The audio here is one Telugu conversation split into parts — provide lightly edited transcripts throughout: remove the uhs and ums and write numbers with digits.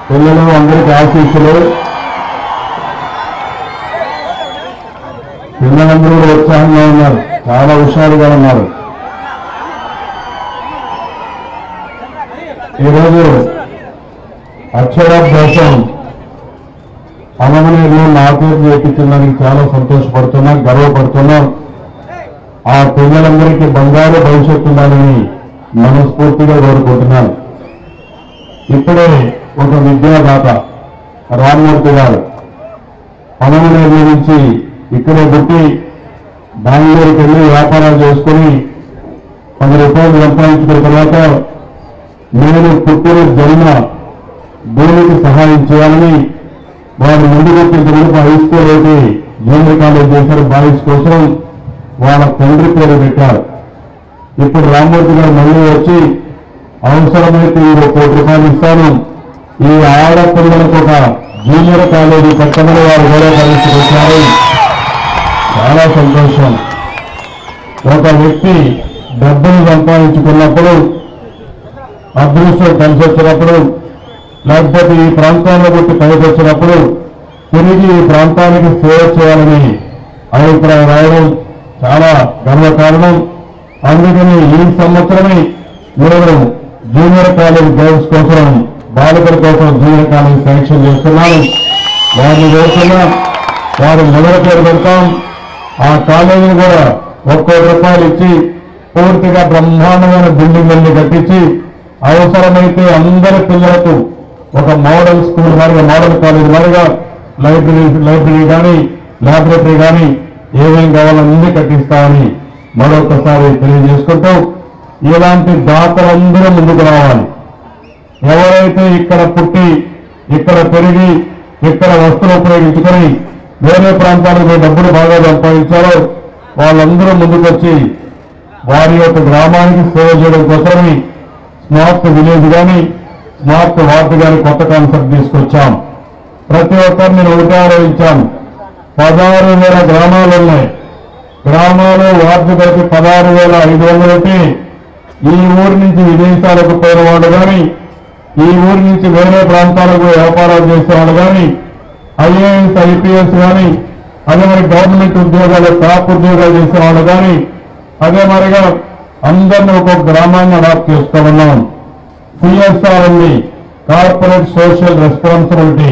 పిల్లలు అందరికీ ఆశీస్సులు. పిల్లలందరూ కూడా ఉత్సాహంగా ఉన్నారు, చాలా హుషారుగా ఉన్నారు. ఈరోజు అక్షరాభ్యాసం అమనీయులు నాకు చేయించడానికి చాలా సంతోషపడుతున్నాం, గర్వపడుతున్నాం. ఆ పిల్లలందరికీ బంగారు భవిష్యత్తు ఉండాలని మనస్ఫూర్తిగా కోరుకుంటున్నాను. ఇప్పుడే ఒక విద్యాదాత రామ్మూర్తి గారు అమనీయుల నుంచి ఇక్కడే పుట్టి బెంగళూరుకి వెళ్ళి వ్యాపారాలు చేసుకుని 10 రూపాయలు సంపాదించుకున్న తర్వాత నేను పుట్టిన జన్మ భూమికి సహాయం చేయాలని వారు ముందుకు వచ్చిన హై స్కూల్ అయితే జూనియర్ కాలేజ్ చేశారు. బాయ్స్ కోసం వాళ్ళ తండ్రి పేరు పెట్టారు. ఇప్పుడు రామ్మూర్తి గారు మళ్ళీ వచ్చి అవసరమైతే 1 కోటి రూపాయలు ఇస్తాను, ఈ ఆడపిల్లలకు ఒక జూనియర్ కాలేజీ కట్టమని వారు కూడా పరిస్థితి వచ్చారు. చాలా సంతోషం. ఒక వ్యక్తి డబ్బులు సంపాదించుకున్నప్పుడు, అదృష్టం కలిసి వచ్చినప్పుడు, లేకపోతే ఈ ప్రాంతాల్లో పుట్టి పైకి వచ్చినప్పుడు తిరిగి ఈ ప్రాంతానికి సేవ చేయాలని అభిప్రాయం రావడం చాలా గర్వకారణం. అందుకని ఈ సంవత్సరమే నేను జూనియర్ కాలేజ్ గర్ల్స్ కోసం, బాలికల కోసం జూనియర్ కాలేజ్ శాంక్షన్ చేస్తున్నాను. వారిని వేస్తున్నా, వారు మొదటి పేరు పెడతాం. ఆ కాలేజీని కూడా 1 కోటి రూపాయలు ఇచ్చి పూర్తిగా బ్రహ్మాండమైన బిల్డింగ్లన్నీ కట్టించి అవసరమైతే అందరి పిల్లలకు ఒక మోడల్ స్కూల్ వారిగా, మోడల్ కాలేజ్ వారిగా లైబ్రరీ కానీ ల్యాబొరేటరీ కానీ ఏమేం కావాలన్నీ కట్టిస్తామని మరొకసారి తెలియజేసుకుంటూ, ఇలాంటి దాతలందరూ ముందుకు రావాలి. ఎవరైతే ఇక్కడ పుట్టి, ఇక్కడ పెరిగి, ఇక్కడ వస్తువులు ఉపయోగించుకొని వేరే ప్రాంతాలకు డబ్బులు బాగా సంపాదించారో వాళ్ళందరూ ముందుకొచ్చి వారి యొక్క గ్రామానికి సేవ చేయడం కోసమని స్మార్ట్ విలేజ్ కానీ, స్మార్ట్ వార్డు కానీ కొత్త కాన్సెప్ట్ తీసుకొచ్చాం. ప్రతి ఒక్కరిని నేను ఒకటే ఆలోచించాను. 16,000 గ్రామాలు ఉన్నాయి. గ్రామాలు వార్డు కలిపి 16,500 ఉంటే ఈ ఊరి నుంచి విదేశాలకు పోయిన వాళ్ళు కానీ, ఈ ఊరి నుంచి వేరే ప్రాంతాలకు వ్యాపారాలు చేసేవాళ్ళు కానీ, ఐఏఎస్ ఐపీఎస్ కానీ, అదే మరి గవర్నమెంట్ ఉద్యోగాలు టాప్ ఉద్యోగాలు చేసేవాళ్ళు కానీ, అదే మరిగా అందరినీ ఒక్కొక్క గ్రామాన్ని అడాప్ట్ చేస్తూ ఉన్నాం. సిఎస్ఆర్ ఉంది, కార్పొరేట్ సోషల్ రెస్పాన్సిబిలిటీ.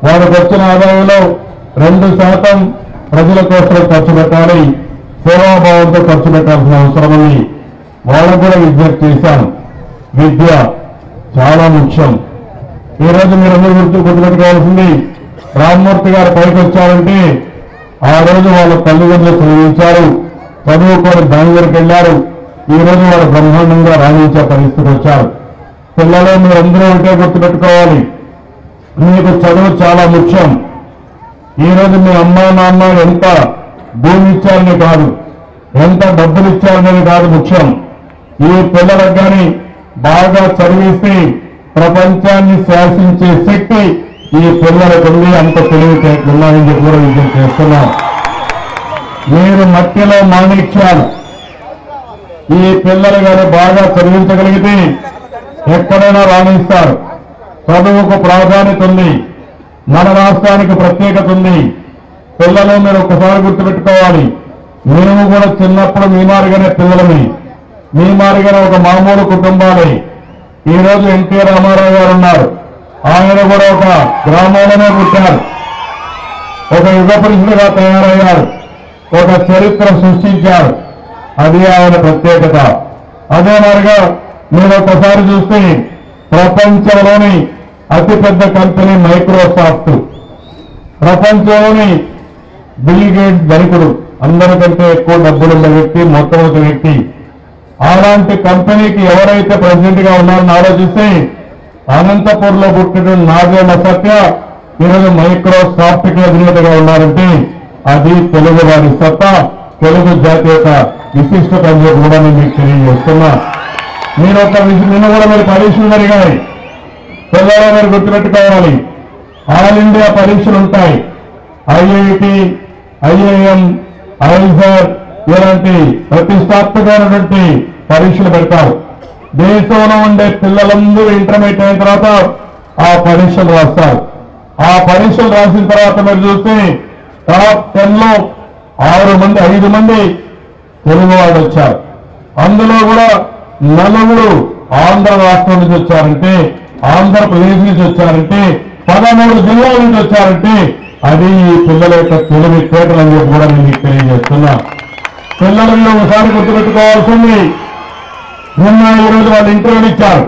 వారికి వచ్చిన ఆదాయంలో 2% ప్రజల కోసం ఖర్చు పెట్టాలి, సేవాభావంతో ఖర్చు పెట్టాల్సిన అవసరం ఉంది. వాళ్ళకు కూడా విజ్ఞప్తి చేశాను. విద్య చాలా ముఖ్యం. ఈరోజు మీరందరూ గుర్తుపెట్టుకోవాల్సింది, రామ్మూర్తి గారు పైకి వచ్చారంటే ఆ రోజు వాళ్ళ తల్లిదండ్రులు చదివించారు, చదువుకొని బెంగళూరుకి వెళ్లారు. ఈ రోజు వారు బ్రహ్మాండంగా రాణించే పరిస్థితి వచ్చారు. పిల్లలు మీరందరూ ఉంటే గుర్తుపెట్టుకోవాలి, మీకు చదువు చాలా ముఖ్యం. ఈ రోజు మీ అమ్మా నాన్న ఎంత భూమి ఇచ్చారని కాదు, ఎంత డబ్బులు ఇచ్చారనేది కాదు ముఖ్యం. ఈ పిల్లలకు కానీ బాగా చదివిస్తే ప్రపంచాన్ని శాసించే శక్తి ఈ పిల్లలకు ఉంది. అంత తెలివితేటలున్నాయని చెప్పి కూడా విజ్ఞప్తి చేస్తున్నాం. మీరు మట్టిలో మాణిక్యాలు. ఈ పిల్లలు కానీ బాగా చదివించగలిగితే ఎక్కడైనా రాణిస్తారు. చదువుకు ప్రాధాన్యత ఉంది. మన రాష్ట్రానికి ప్రత్యేకత ఉంది. పిల్లలు మీరు ఒకసారి గుర్తుపెట్టుకోవాలి, మేము కూడా చిన్నప్పుడు మీ మారిగానే పిల్లలమి, మీ మారిగానే ఒక మామూలు కుటుంబాలే. ఈ రోజు ఎన్టీ రామారావు గారు ఉన్నారు. ఆయన కూడా ఒక గ్రామంలోనే పుట్టారు, ఒక యుగ పురుషుడిగా తయారయ్యారు, ఒక చరిత్ర సృష్టించారు. అది ఆయన ప్రత్యేకత. అదే మాదిరిగా మీరు ఒకసారి చూస్తే ప్రపంచంలోని అతిపెద్ద కంపెనీ మైక్రోసాఫ్ట్, ప్రపంచంలోని బిల్ గేట్స్ ధనికుడు, అందరికంటే ఎక్కువ డబ్బులున్న వ్యక్తి, మొట్టమొదటి వ్యక్తి. అలాంటి కంపెనీకి ఎవరైతే ప్రెసిడెంట్ గా ఉన్నారని ఆలోచిస్తే అనంతపూర్లో పుట్టిన నాగేళ్ల సత్య ఈరోజు మైక్రోసాఫ్ట్ కి అధినేతగా ఉన్నారంటే అది తెలుగు వారి సత్తా, తెలుగు జాతి యొక్క విశిష్టత అని కూడా నేను మీకు తెలియజేస్తున్నా. మీరు ఒక నిన్న కూడా మీరు పరీక్షలు జరిగాయి. పిల్లలు మీరు గుర్తుపెట్టుకోవాలి, ఆల్ ఇండియా పరీక్షలు ఉంటాయి. ఐఐటి, ఐఐఎం, ఐజర్ ఇలాంటి ప్రతిష్టాత్మకమైనటువంటి పరీక్షలు పెడతారు. దేశంలో ఉండే పిల్లలందరూ ఇంటర్మీడియట్ అయిన తర్వాత ఆ పరీక్షలు రాస్తారు. ఆ పరీక్షలు రాసిన తర్వాత మీరు చూస్తే టాప్ 10 లో 5 మంది తెలుగు వాళ్ళు వచ్చారు. అందులో కూడా 4 ఆంధ్ర రాష్ట్రం నుంచి వచ్చారంటే, ఆంధ్రప్రదేశ్ నుంచి వచ్చారంటే, 13 జిల్లాల నుంచి వచ్చారంటే అది ఈ పిల్లల యొక్క తెలివి తేటలు అని చెప్పి కూడా నేను మీకు తెలియజేస్తున్నా. పిల్లలను ఒకసారి గుర్తుపెట్టుకోవాల్సింది, నిన్న ఈరోజు వాళ్ళు ఇంటర్వ్యూలు ఇచ్చారు.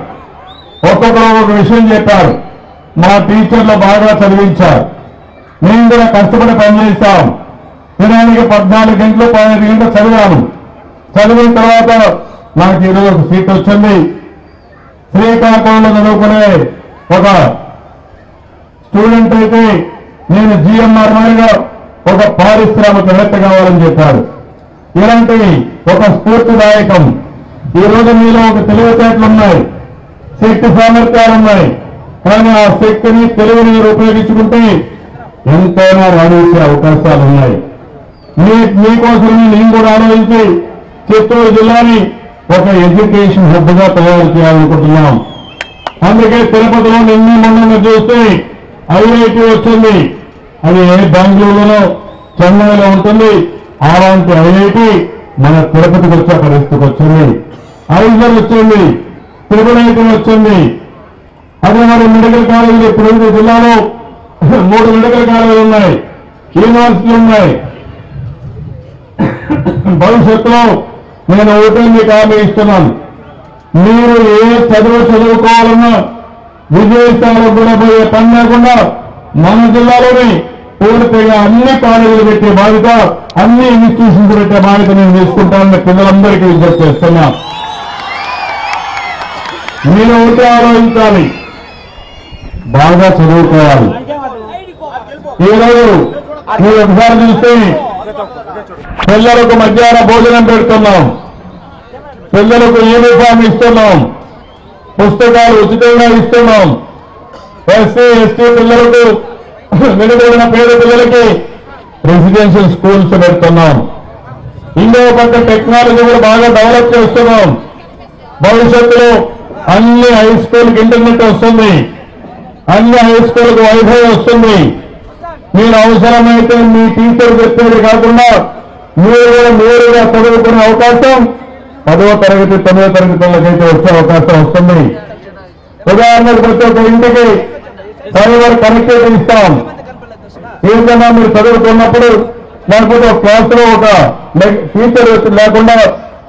ఒక్కొక్కరు ఒక విషయం చెప్పారు. మా టీచర్లు బాగా చదివించారు, మేము కూడా కష్టపడి పనిచేస్తాం. దినానికి 14 గంటలు 15 గంటలు చదివాను. చదివిన తర్వాత నాకు ఈరోజు ఒక సీట్ వచ్చింది. శ్రీకాకుళంలో చదువుకునే ఒక స్టూడెంట్ అయితే నేను జిఎంఆర్ మాదిరిగా ఒక పారిశ్రామికవేత్త కావాలని చెప్పాడు. ఇలాంటి ఒక స్ఫూర్తిదాయకం. ఈరోజు మీలో ఒక తెలివితేటలున్నాయి, శక్తి సామర్థ్యాలున్నాయి. కానీ ఆ శక్తిని తెలివిని మీరు ఉపయోగించుకుంటే ఎంతైనా రాణించే అవకాశాలు ఉన్నాయి. మీకోసమే నేను కూడా ఆలోచించి చిత్తూరు జిల్లాని ఒక ఎడ్యుకేషన్ హబ్ గా తయారు చేయాలనుకుంటున్నాం. అందుకే తిరుపతిలో మొన్న చూస్తే ఐఐటి వచ్చింది. అది బెంగళూరులో చెన్నైలో ఉంటుంది. అలాంటి ఐఐటి మన తిరుపతికి వచ్చే పరిస్థితికి వచ్చింది. ఐజర్ వచ్చింది, త్రిపురైటీ వచ్చింది. అదే మరి మెడికల్ కాలేజీలు ఇప్పుడు జిల్లాలో 3 మెడికల్ కాలేజీలు ఉన్నాయి, యూనివర్సిటీలు ఉన్నాయి. భవిష్యత్తులో నేను ఒకటే మీకు హామీ ఇస్తున్నాను, మీరు ఏ చదువుకోవాలన్నా విదేశాలకు కూడా పోయే పని లేకుండా మన జిల్లాలోనే పూర్తిగా అన్ని కాలేజీలు పెట్టే బాధ్యత, అన్ని ఇన్స్టిట్యూషన్స్ పెట్టే బాధ్యత నేను తీసుకుంటానని పిల్లలందరికీ విజ్ఞప్తి చేస్తున్నా. మీరు ఒకటే ఆలోచించాలి, బాగా చదువుకోవాలి. ఈరోజు మీరు ఒకసారి చూస్తే పిల్లలకు మధ్యాహ్న భోజనం పెడుతున్నాం, పిల్లలకు యూనిఫామ్ ఇస్తున్నాం, పుస్తకాలు ఉచితంగా ఇస్తున్నాం. ఎస్సీ ఎస్టీ పిల్లలకు, వెనుకబడిన పేద పిల్లలకి రెసిడెన్షియల్ స్కూల్స్ పెడుతున్నాం. ఇంకో పక్క టెక్నాలజీ కూడా బాగా డెవలప్ చేస్తున్నాం. భవిష్యత్తులో అన్ని హై స్కూల్కి ఇంటర్నెట్ వస్తుంది, అన్ని హై స్కూల్కి వైఫై వస్తుంది. మీరు అవసరమైతే మీ టీచర్ చెప్పేది కాకుండా మీరు కూడా నేరుగా చదువుకునే అవకాశం 10వ తరగతి 9వ తరగతి వాళ్ళకైతే వచ్చే అవకాశం వస్తుంది. ఉదాహరణకు ప్రతి ఒక్క ఇంటికి సర్వర్ కనెక్టివిటీ ఇస్తాం. ఏదైనా మీరు చదువుతున్నప్పుడు లేకపోతే ఒక క్లాసులో ఒక టీచర్ లేకుండా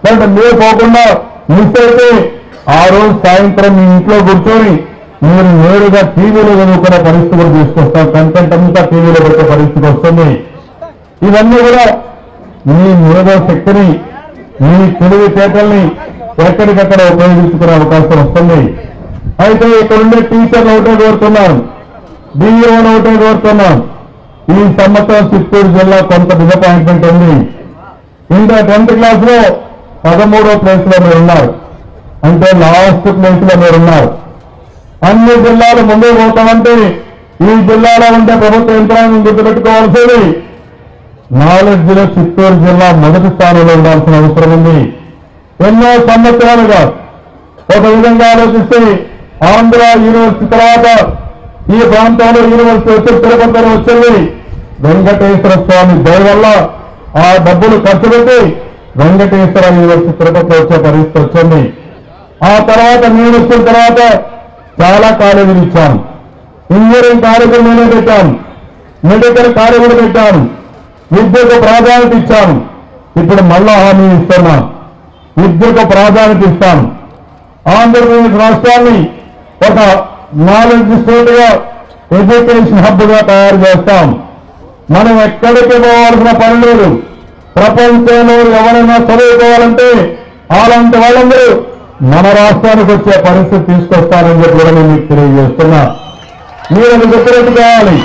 లేకపోతే మీరు పోకుండా మిస్ అయితే ఆ రోజు సాయంత్రం మీ ఇంట్లో కూర్చొని మీరు నేరుగా టీవీలో చదువుకునే పరిస్థితి కూడా తీసుకొస్తాం. కంటెంట్ అంతా టీవీలో పెట్టే పరిస్థితి వస్తుంది. ఇవన్నీ కూడా మీ మేధో శక్తిని, మీ తెలివితేటల్ని ఎక్కడికక్కడ ఉపయోగించుకునే అవకాశం వస్తుంది. అయితే ఇక్కడుండే టీచర్లు ఒకటే కోరుతున్నాం, డిఈఓను ఒకటే కోరుతున్నాం. ఈ సంవత్సరం చిత్తూరు జిల్లా కొంత డిసప్పాయింట్మెంట్ ఉంది. ఇంకా 10th క్లాస్ లో 13వ ప్లేస్ లో మీరు ఉన్నారు, అంటే లాస్ట్ ప్లేస్ లో మీరు ఉన్నారు. అన్ని జిల్లాలు ముందుకు పోతామంటే ఈ జిల్లాలో ఉండే ప్రభుత్వ యంత్రాంగం గుర్తుపెట్టుకోవాల్సింది, నాలెడ్జ్లో చిత్తూరు జిల్లా మొదటి స్థానంలో ఉండాల్సిన అవసరం ఉంది. ఎన్నో సంవత్సరాలుగా ఒక విధంగా ఆలోచిస్తే ఆంధ్ర యూనివర్సిటీ తర్వాత ఈ ప్రాంతంలో యూనివర్సిటీ వచ్చి తిరుపతిలో వచ్చింది. వెంకటేశ్వర స్వామి దయ వల్ల ఆ డబ్బులు ఖర్చు పెట్టి వెంకటేశ్వర యూనివర్సిటీ తిరుపతిలో వచ్చే పరిస్థితి వచ్చింది. ఆ తర్వాత నేను వచ్చిన తర్వాత చాలా కాలేజీలు ఇచ్చాను. ఇంజనీరింగ్ కాలేజీలు నేనే పెట్టాను, మెడికల్ కాలేజీలు పెట్టాను, విద్యకు ప్రాధాన్యత ఇచ్చాను. ఇప్పుడు మళ్ళా హామీ ఇస్తున్నాను, విద్యకు ప్రాధాన్యత ఇస్తాను. ఆంధ్రప్రదేశ్ రాష్ట్రాన్ని ఒక నాలెడ్జ్ స్టేట్ గా, ఎడ్యుకేషన్ హబ్ గా తయారు చేస్తాం. మనం ఎక్కడికి పోవాల్సిన పని లేదు. ప్రపంచంలో ఎవరైనా చదువుకోవాలంటే అలాంటి వాళ్ళందరూ మన రాష్ట్రానికి వచ్చే పరిస్థితి తీసుకొస్తారని చెప్పి కూడా నేను మీకు తెలియజేస్తున్నా. మీరు అది గుర్తుపెట్టు కావాలి.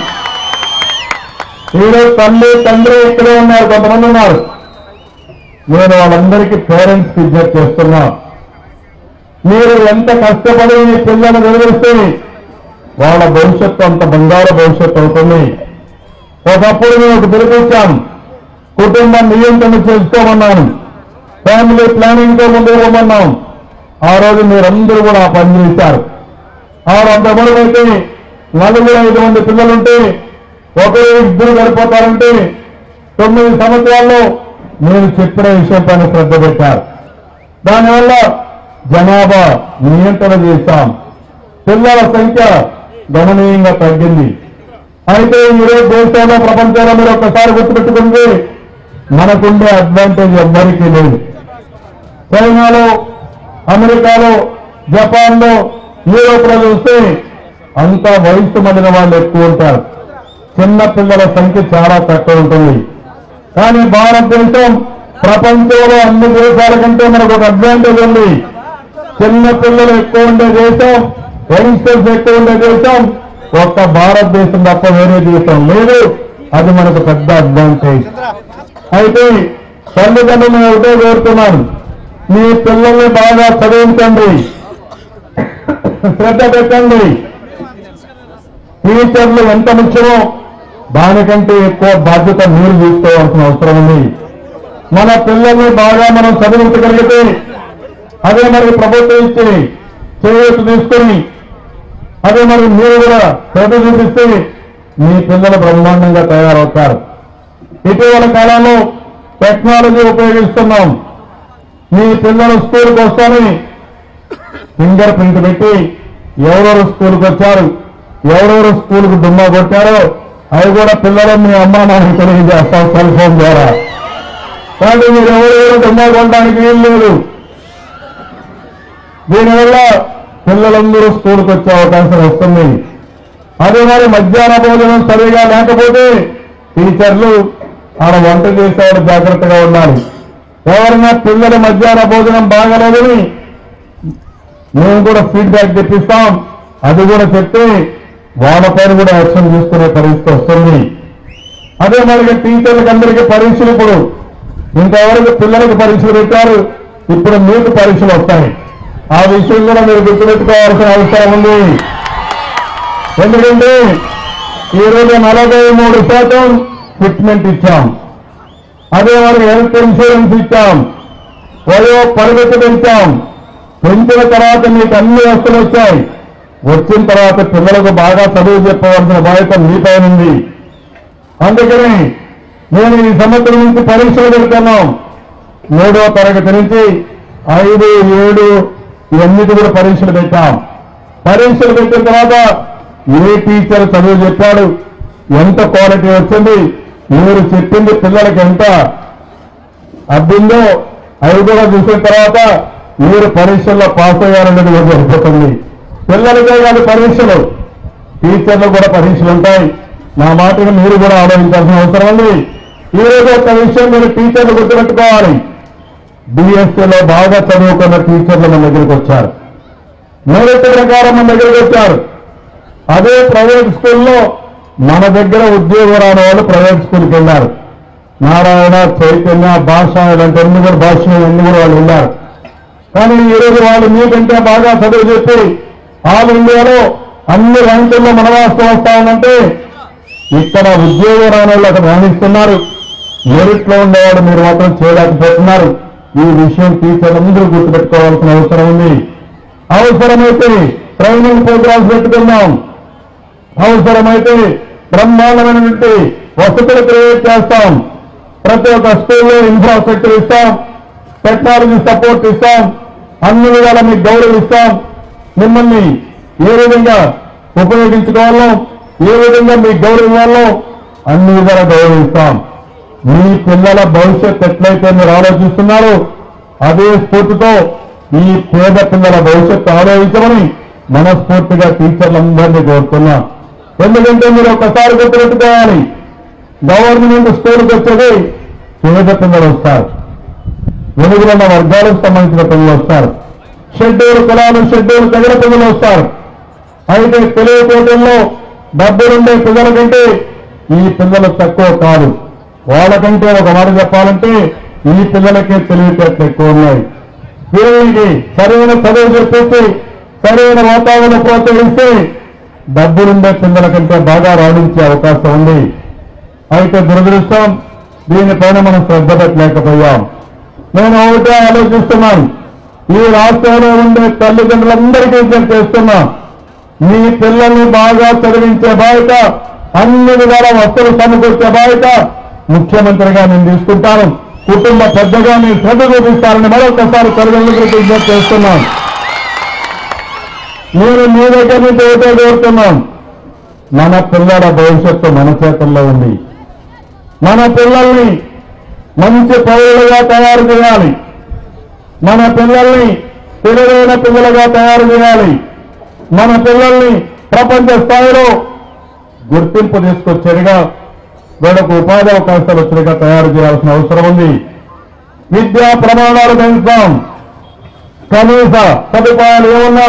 ఈరోజు తల్లి తండ్రి ఇక్కడే ఉన్నారు, కొంతమంది ఉన్నారు. నేను వాళ్ళందరికీ పేరెంట్స్ విజ్ఞప్తి చేస్తున్నా, మీరు ఎంత కష్టపడి మీ పిల్లలు చదివిస్తే వాళ్ళ భవిష్యత్తు అంత బంగారు భవిష్యత్తు అవుతుంది. ఒకప్పుడు నేను ఒక పిలిపించాను, కుటుంబం నియంత్రణ చేసుకోమన్నాను, ఫ్యామిలీ ప్లానింగ్ తో ముందుకు పోమన్నాం. ఆ రోజు మీరందరూ కూడా ఆ పని చేశారు. అంతమంది అయితే 4-5 మంది పిల్లలుంటే ఒకరు ఇద్దరు సరిపోతారంటే 9 సంవత్సరాల్లో నేను చెప్పిన విషయం పైన శ్రద్ధ పెట్టారు. దానివల్ల జనాభా నియంత్రణ చేశాం. పిల్లల సంఖ్య గణనీయంగా తగ్గింది. అయితే ఈరోజు దేశంలో ప్రపంచంలో మీరు ఒక్కసారి గుర్తుపెట్టుకుంటే మనకుండే అడ్వాంటేజ్ ఎవ్వరికీ లేదు. చైనాలో, అమెరికాలో, జపాన్లో, యూరోప్లో చూస్తే అంతా వయస్సు మళ్ళిన వాళ్ళు ఎక్కువ ఉంటారు. చిన్న పిల్లల సంఖ్య చాలా తక్కువ ఉంటుంది. కానీ భారతదేశం ప్రపంచంలో అన్ని దేశాల కంటే మనకు ఒక అడ్వాంటేజ్ ఉంది. చిన్న పిల్లలు ఎక్కువ ఉండే దేశం, యంగ్స్టర్స్ ఎక్కువ ఉండే దేశం ఒక్క భారతదేశం తప్ప వేరే దేశం లేదు. అది మనకు పెద్ద అడ్వాంటేజ్. అయితే తల్లిదండ్రులు ఒకటే కోరుతున్నాను, మీ పిల్లల్ని బాగా చదివించండి, శ్రద్ధ పెట్టండి. టీచర్లు ఎంత ముఖ్యమో దానికంటే ఎక్కువ బాధ్యత మీరు తీసుకోవాల్సిన అవసరం ఉంది. మన పిల్లల్ని బాగా మనం చదివించగలిగితే అదే మనకి ప్రభుత్వం ఇచ్చి చేయూత తీసుకొని అదే మరి మీరు కూడా శ్రద్ధ చూపిస్తే మీ పిల్లలు బ్రహ్మాండంగా తయారవుతారు. ఇటీవల కాలంలో టెక్నాలజీ ఉపయోగిస్తున్నాం. మీ పిల్లలు స్కూల్కి వస్తారని ఫింగర్ ప్రింట్ పెట్టి ఎవరెవరు స్కూల్కి వచ్చారు, ఎవరెవరు స్కూల్కి డుమ్మా కొట్టారో అవి కూడా పిల్లలు మీ అమ్మా నాన్నకి తెలియజేస్తాం సెల్ ఫోన్ ద్వారా. కానీ మీరు ఎవరెవరు డుమ్మా కొట్టడానికి వీలు లేదు. దీనివల్ల పిల్లలందరూ స్కూల్కి వచ్చే అవకాశం వస్తుంది. అదే మరి మధ్యాహ్న భోజనం సరిగా లేకపోతే టీచర్లు ఆడ వంట చేసేవాడు జాగ్రత్తగా ఉండాలి. ఎవరైనా పిల్లల మధ్యాహ్న భోజనం బాగలేదని మేము కూడా ఫీడ్బ్యాక్ తెప్పిస్తాం. అది కూడా చెప్తే వాళ్ళపైన కూడా యాక్షన్ తీసుకునే పరిస్థితి వస్తుంది. అదే మరి టీచర్లకు అందరికీ పరీక్షలు ఇప్పుడు ఇంతవరకు పిల్లలకు పరీక్షలు పెట్టారు, ఇప్పుడు మీకు పరీక్షలు వస్తాయి. ఆ విషయం కూడా మీరు గుర్తుపెట్టుకోవాల్సిన అవసరం ఉంది. ఎందుకంటే ఈరోజు 43% ఫిట్మెంట్ ఇచ్చాం. అదే మనకి హెల్త్ ఇన్సూరెన్స్ ఇచ్చాం, వయో పరిమితి పెంచాం. పెంచిన తర్వాత మీకు అన్ని వస్తువులు వచ్చాయి. వచ్చిన తర్వాత పిల్లలకు బాగా చదువు చెప్పవలసిన బాధ్యత మీపై ఉంది. అందుకని నేను ఈ సంవత్సరం నుంచి పరీక్షలు పెడుతున్నాం. 3వ తరగతి నుంచి 5, 7 ఇవన్నిటి కూడా పరీక్షలు పెట్టాం. పరీక్షలు పెట్టిన తర్వాత ఏ టీచర్ చదువు చెప్పాడు, ఎంత క్వాలిటీ వచ్చింది, మీరు చెప్పింది పిల్లలకి ఎంత అబ్బిందో అవి కూడా చూసిన తర్వాత మీరు పరీక్షల్లో పాస్ అయ్యారనేది కూడా సరిపోతుంది. పిల్లలకే కాదు పరీక్షలు, టీచర్లు కూడా పరీక్షలు ఉంటాయి. నా మాటను మీరు కూడా ఆలోచించాల్సిన అవసరం ఉంది. ఈ రోజు ఒక విషయం మీరు టీచర్లు గుర్తుపెట్టుకోవాలి. BScలో బాగా చదువుకున్న టీచర్లు మన దగ్గరికి వచ్చారు, మెరిట్ ప్రకారం మన దగ్గరికి వచ్చారు. అదే ప్రైవేట్ స్కూల్లో మన దగ్గర ఉద్యోగం రాని వాళ్ళు ప్రైవేట్ స్కూల్కి వెళ్ళారు. నారాయణ, చైతన్య, భాష ఇలాంటి అన్ని కూడా అన్ని కూడా వాళ్ళు ఉన్నారు. కానీ ఈరోజు వాళ్ళు మీకంటే బాగా చదువు చెప్పి ఆల్ ఇండియాలో అన్ని ర్యాంకుల్లో మన రాష్ట్రం వస్తా ఉందంటే ఇక్కడ ఉద్యోగం రాని వాళ్ళు అక్కడ రాణిస్తున్నారు. మెరిట్లో ఉండేవాడు మీరు మాత్రం చేయలేకపోతున్నారు. ఈ విషయం టీచర్లందరూ గుర్తుపెట్టుకోవాల్సిన అవసరం ఉంది. అవసరమైతే ట్రైనింగ్ ప్రోగ్రామ్స్ పెట్టుకుందాం. అవసరమైతే బ్రహ్మాండమైనటువంటి వసతులు క్రియేట్ చేస్తాం. ప్రతి ఒక్క స్కూల్లో ఇన్ఫ్రాస్ట్రక్చర్ ఇస్తాం, టెక్నాలజీ సపోర్ట్ ఇస్తాం, అన్ని విధాలా మీకు గౌరవిస్తాం. మిమ్మల్ని ఏ విధంగా ఉపయోగించుకోవాలో, ఏ విధంగా మీకు గౌరవించాలో అన్ని విధాలా గౌరవిస్తాం. మీ పిల్లల భవిష్యత్ ఎట్లయితే మీరు ఆలోచిస్తున్నారో అదే స్ఫూర్తితో ఈ పేద పిల్లల భవిష్యత్తు ఆలోచించమని మనస్ఫూర్తిగా టీచర్లందరినీ కోరుతున్నా. ఎందుకంటే మీరు ఒకసారి గుర్తుపెట్టుకోవాలి, గవర్నమెంట్ స్కూల్కి వచ్చేది పేద పిల్లలు వస్తారు, వెలుగులున్న వర్గాలకు సంబంధించిన పిల్లలు వస్తారు, షెడ్యూల్ కులాలు, షెడ్యూల్ తెగల పిల్లలు వస్తారు. అయితే తెలివితేటల్లో డబ్బులుండే పిల్లల కంటే ఈ పిల్లలు తక్కువ కాదు. వాళ్ళకంటే ఒక మాట చెప్పాలంటే ఈ పిల్లలకే తెలివితేటలు ఎక్కువ ఉన్నాయి. వీరికి సరైన చదువు చెప్పేసి సరైన వాతావరణం ప్రోత్సహిస్తే డబ్బులుండే పిల్లల కంటే బాగా రాణించే అవకాశం ఉంది. అయితే దురదృష్టం దీనిపైన మనం శ్రద్ధ పెట్టలేకపోయాం. నేను ఒకటే ఆలోచిస్తున్నాను, ఈ రాష్ట్రంలో ఉండే తల్లిదండ్రులందరికీ నేను చేస్తున్నా, మీ పిల్లల్ని బాగా చదివించే బాధ్యత, అన్ని విధాల వస్తువులు సమకూర్చే బాధ్యత ముఖ్యమంత్రిగా నేను తీసుకుంటాను. కుటుంబ పెద్దగా మీరు శ్రద్ధ చూపిస్తారని మరొకసారి తల్లిదండ్రులకు విజ్ఞప్తి చేస్తున్నాను. నేను మీ దగ్గర నుంచి ఒకటే కోరుతున్నాం, మన పిల్లల భవిష్యత్తు మన చేతుల్లో ఉంది. మన పిల్లల్ని మంచి పౌరులుగా తయారు చేయాలి. మన పిల్లల్ని తెలివైన పిల్లలుగా తయారు చేయాలి. మన పిల్లల్ని ప్రపంచ స్థాయిలో గుర్తింపు తీసుకొచ్చేదిగా, వీళ్ళకు ఉపాధి అవకాశాలు వచ్చేదిగా తయారు చేయాల్సిన అవసరం ఉంది. విద్యా ప్రమాణాలు పెంచుతాం, కనీస సదుపాయాలు ఏమన్నా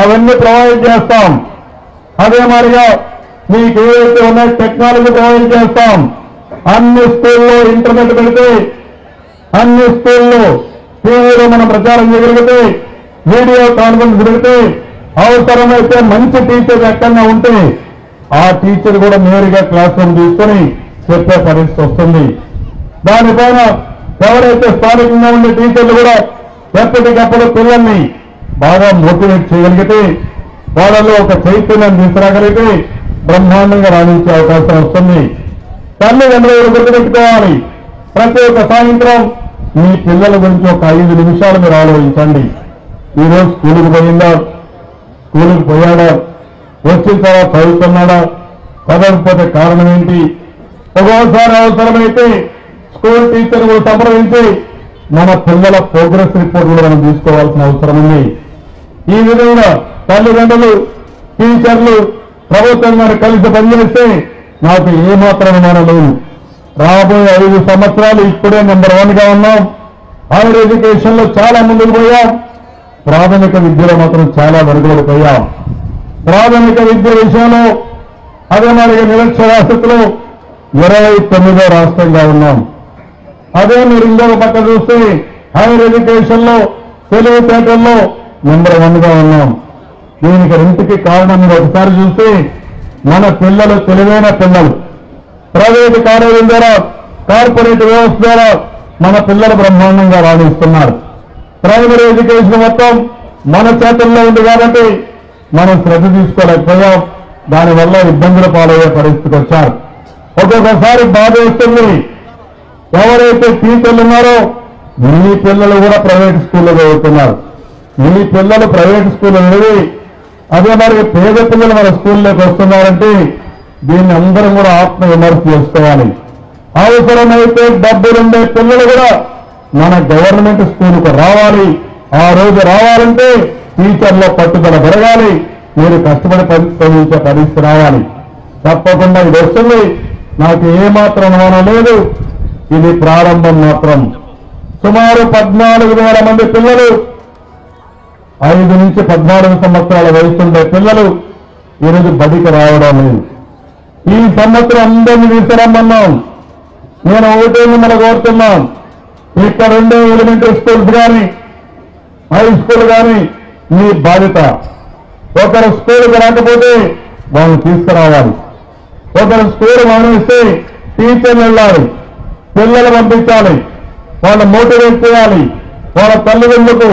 అవన్నీ ప్రొవైడ్ చేస్తాం. అదే మాదిరిగా మీకు ఏవైతే ఉన్నాయో టెక్నాలజీ ప్రొవైడ్ చేస్తాం. అన్ని స్కూల్లో ఇంటర్నెట్ పెడితే, అన్ని స్కూల్లో టీవీలో మనం ప్రచారం చేయగలిగితే, వీడియో కాన్ఫరెన్స్ పెడితే, అవసరమైతే మంచి టీచర్ ఎక్కడన్నా ఉంటే ఆ టీచర్ కూడా నేరుగా క్లాస్ రూమ్ తీసుకొని చెప్పే పరిస్థితి వస్తుంది. దానిపైన ఎవరైతే స్థానికంగా ఉండే టీచర్లు కూడా ఎప్పటికప్పుడు పిల్లల్ని బాగా మోటివేట్ చేయగలిగితే, వాళ్ళలో ఒక చైతన్యం తీసుకురాగలిగితే బ్రహ్మాండంగా రాణించే అవకాశం వస్తుంది. తల్లిదండ్రులు గుర్తుపెట్టుకోవాలి, ప్రతి ఒక్క సాయంత్రం మీ పిల్లల గురించి ఒక 5 నిమిషాలు మీరు ఆలోచించండి. ఈరోజు స్కూలుకు పోయాడా, వచ్చిన తర్వాత చదువుతున్నాడా, చదవకపోతే కారణం ఏంటి? ఒక్కోసారి అవసరమైతే స్కూల్ టీచర్ కూడా సంప్రదించి మన పిల్లల ప్రోగ్రెస్ రిపోర్ట్ కూడా మనం తీసుకోవాల్సిన అవసరం ఉంది. ఈ విధంగా తల్లిదండ్రులు, టీచర్లు, ప్రభుత్వం గారు కలిసి పనిచేస్తే నాకు ఏమాత్రం అనుమానం లేదు. రాబోయే 5 సంవత్సరాలు ఇప్పుడే నెంబర్ 1 గా ఉన్నాం. హైయర్ ఎడ్యుకేషన్ లో చాలా ముందుకు పోయాం. ప్రాథమిక విద్యలో మాత్రం చాలా వెనుకబడిపోయాం. ప్రాథమిక విద్య విషయంలో అదే మాదిరిగా నిరక్షరాస్యతలో 29వ రాష్ట్రంగా ఉన్నాం. అదే మీరు ఇంకొక పక్క చూస్తే హైయర్ ఎడ్యుకేషన్ లో తెలివితేటల్లో నెంబర్ 1 గా ఉన్నాం. దీనికి రెంటికి కారణం మీరు ఒకసారి చూస్తే మన పిల్లలు తెలివైన పిల్లలు. ప్రైవేటు కాలేజీల ద్వారా, కార్పొరేట్ వ్యవస్థ ద్వారా మన పిల్లలు బ్రహ్మాండంగా రాణిస్తున్నారు. ప్రైమరీ ఎడ్యుకేషన్ మొత్తం మన చేతుల్లో ఉంది కాబట్టి మనం శ్రద్ధ తీసుకోలేకపోయాం. దానివల్ల ఇబ్బందుల పాలయ్యే పరిస్థితికి వచ్చారు. ఒక్కొక్కసారి బాధ వేస్తుంది. ఎవరైతే టీచర్లు ఉన్నారో మీ పిల్లలు కూడా ప్రైవేట్ స్కూల్లో చదువుతున్నారు. మీ పిల్లలు ప్రైవేట్ స్కూల్లో చదివి అదే మరి పేద పిల్లలు మన స్కూల్లోకి వస్తున్నారంటే దీన్ని అందరం కూడా ఆత్మ విమర్శ చేసుకోవాలి. అవసరమైతే డబ్బులుండే పిల్లలు కూడా మన గవర్నమెంట్ స్కూల్కు రావాలి. ఆ రోజు రావాలంటే టీచర్ల పట్టుదల పెరగాలి. మీరు కష్టపడి చదివించే పరిస్థితి రావాలి. తప్పకుండా ఇది వస్తుంది. నాకు ఏమాత్రం అనుమానం లేదు. ఇది ప్రారంభం మాత్రం. సుమారు 14,000 మంది పిల్లలు, 5 నుంచి 14 సంవత్సరాల వయసుండే పిల్లలు ఈరోజు బడికి రావడం లేదు. ఈ సంవత్సరం అందరినీ తీసుకురమ్మన్నాం. నేను ఒకటే మిమ్మల్ని కోరుతున్నాం, ఇక్కడ ఉండే ఎలిమెంటరీ స్కూల్స్ కానీ హై స్కూల్ కానీ మీ బాధ్యత. ఒకరు స్కూల్కి రాకపోతే వాళ్ళని తీసుకురావాలి. ఒకరు స్కూల్ మానేస్తే టీచర్లు వెళ్ళాలి, పిల్లలు పంపించాలి, వాళ్ళని మోటివేట్ చేయాలి. వాళ్ళ తల్లిదండ్రులకు